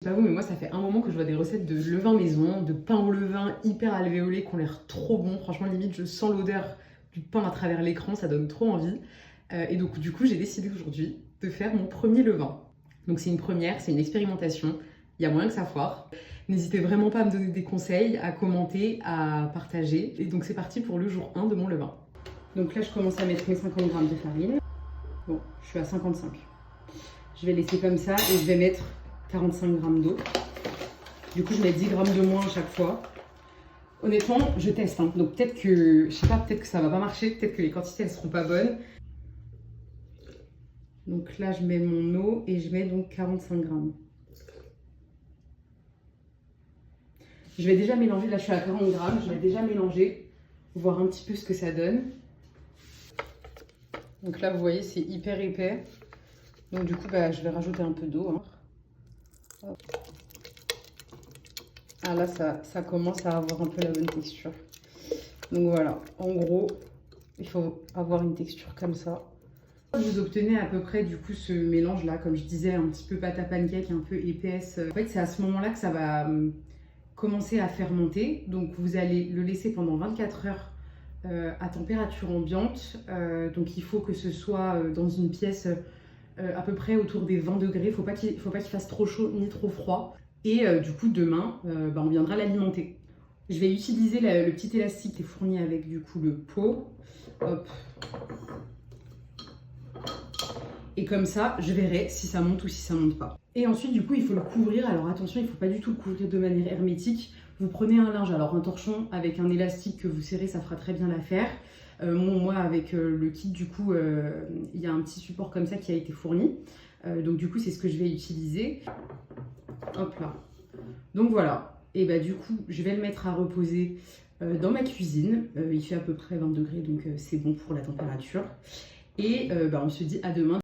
pas vous, mais moi ça fait un moment que je vois des recettes de levain maison, de pain au levain hyper alvéolé qui ont l'air trop bon. Franchement, limite, je sens l'odeur du pain à travers l'écran, ça donne trop envie. Et donc du coup, j'ai décidé aujourd'hui de faire mon premier levain. Donc c'est une première, c'est une expérimentation. Il y a moyen que ça foire. N'hésitez vraiment pas à me donner des conseils, à commenter, à partager. Et donc c'est parti pour le jour 1 de mon levain. Donc là, je commence à mettre mes 50 g de farine. Bon, je suis à 55. Je vais laisser comme ça et je vais mettre 45 g d'eau. Du coup, je mets 10 g de moins à chaque fois. Honnêtement, je teste. Hein. Donc peut-être que, je sais pas, peut-être que ça va pas marcher, peut-être que les quantités elles seront pas bonnes. Donc là, je mets mon eau et je mets donc 45 g. Je vais déjà mélanger, là je suis à 40 g, je vais déjà mélanger, voir un petit peu ce que ça donne. Donc là, vous voyez, c'est hyper épais. Donc du coup, je vais rajouter un peu d'eau. Hein. Ah là, ça commence à avoir un peu la bonne texture. Donc voilà, en gros, il faut avoir une texture comme ça. Vous obtenez à peu près du coup ce mélange là, comme je disais, un petit peu pâte à pancake, un peu épaisse. En fait, c'est à ce moment-là que ça va commencer à fermenter. Donc vous allez le laisser pendant 24 heures à température ambiante. Donc il faut que ce soit dans une pièce à peu près autour des 20 degrés. Il ne faut pas qu'il fasse trop chaud ni trop froid. Et du coup, demain, on viendra l'alimenter. Je vais utiliser le petit élastique qui est fourni avec du coup le pot. Hop. Et comme ça, je verrai si ça monte ou si ça monte pas. Et ensuite, du coup, il faut le couvrir. Alors attention, il ne faut pas du tout le couvrir de manière hermétique. Vous prenez un linge, alors un torchon avec un élastique que vous serrez, ça fera très bien l'affaire. Moi, avec le kit, du coup, il y a un petit support comme ça qui a été fourni. Donc du coup, c'est ce que je vais utiliser. Hop là. Donc voilà. Et du coup, je vais le mettre à reposer dans ma cuisine. Il fait à peu près 20 degrés, donc c'est bon pour la température. Et on se dit à demain.